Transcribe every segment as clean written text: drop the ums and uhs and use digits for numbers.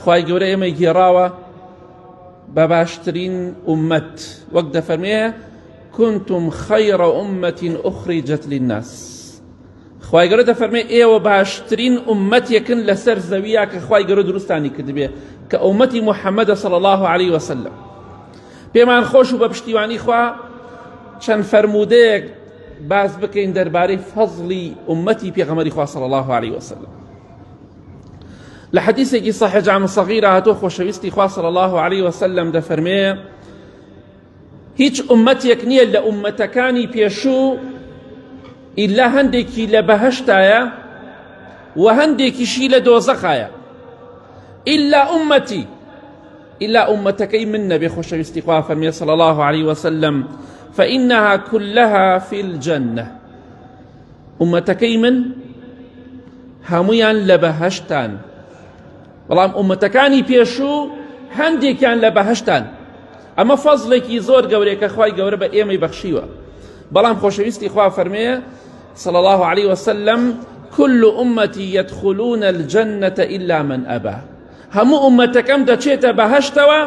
خوای گەورە ئێمەی گێڕاوە بە باشترین ئومەت، وەک دەفەرمێ كنتم خير أمة أخرجت للناس. خوای گەورە دەفەرمێ ئێوە باشترین ئومەتێکن لەسەر زەویە کە خوای گەورە دروستانی کردبێ کە ئومەتی محەممەدە صلی الله عليه وسلم. پێمان خۆش و بە پشتیوانی خوا چەند فەرمودەیەک باز بکەین دەربارەی فەزڵی ئومەتی پێغەمبەری خوا صلی الله عليه وسلم. لە حەدیثێکی صحیح جامع صغیرە هاتۆ خۆشەویستی خوا صلی الله عليه وسلم دەفەرمێ هیچ ئومەتێک نییە لە ئومەتەکانی پێشوو ئیلا هەندێکی لە بەهەشتایە و هەندێکیشی لە دۆزەخایە ئیلا ئومەتی، ئیلا ئومەتەکەی من نەبێ. خۆشەویستی خوا فەرمێ صلی الله عليه وسلم فإنها كلها في الجنة. ئومەتەکەی من هەمویان لە بەهەشتان، بەڵام ئومەتەکانی پێشوو هەندێکیان لە بەهەشتان. ئەمە فەزڵێکی زۆر گەورەیە کە خوای گەورە بە ئێمەی بەخشیوە. بەڵام خۆشەویستی خوا فەرمێ صلى الله عليه وسلم كل أمتي يدخلون الجنة إلا من أبى. هەموو ئومەتەکەم دەچێتە بەهەشتەوە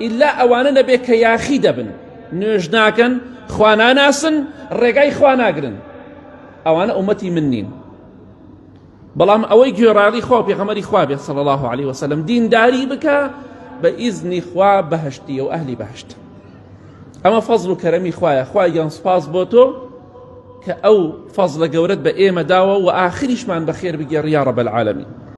ئیلا ئەوانە نەبێ کە یاخی دەبن، نوێژ ناکەن، خوا ناناسن، ڕێگای خوا ناگرن، ئەوانە ئومەتی من نین. بەڵام ئەوەی گوێڕاڵی خوا پێغەمبەری خوا بێت صلی الله عليه وسلم دینداری بکە بە ئیزنی خوا بەهەشتیە و ئەهلی بەهەشت. ئەمە فەزڵ و کەرەمی خوایە. خوای گیان سپاس بۆ تۆ کە ئەو فەزڵە گەورەت بە ئێمە داوە و ئاخریشمان بەخێر بگێڕ یا رب العالمین.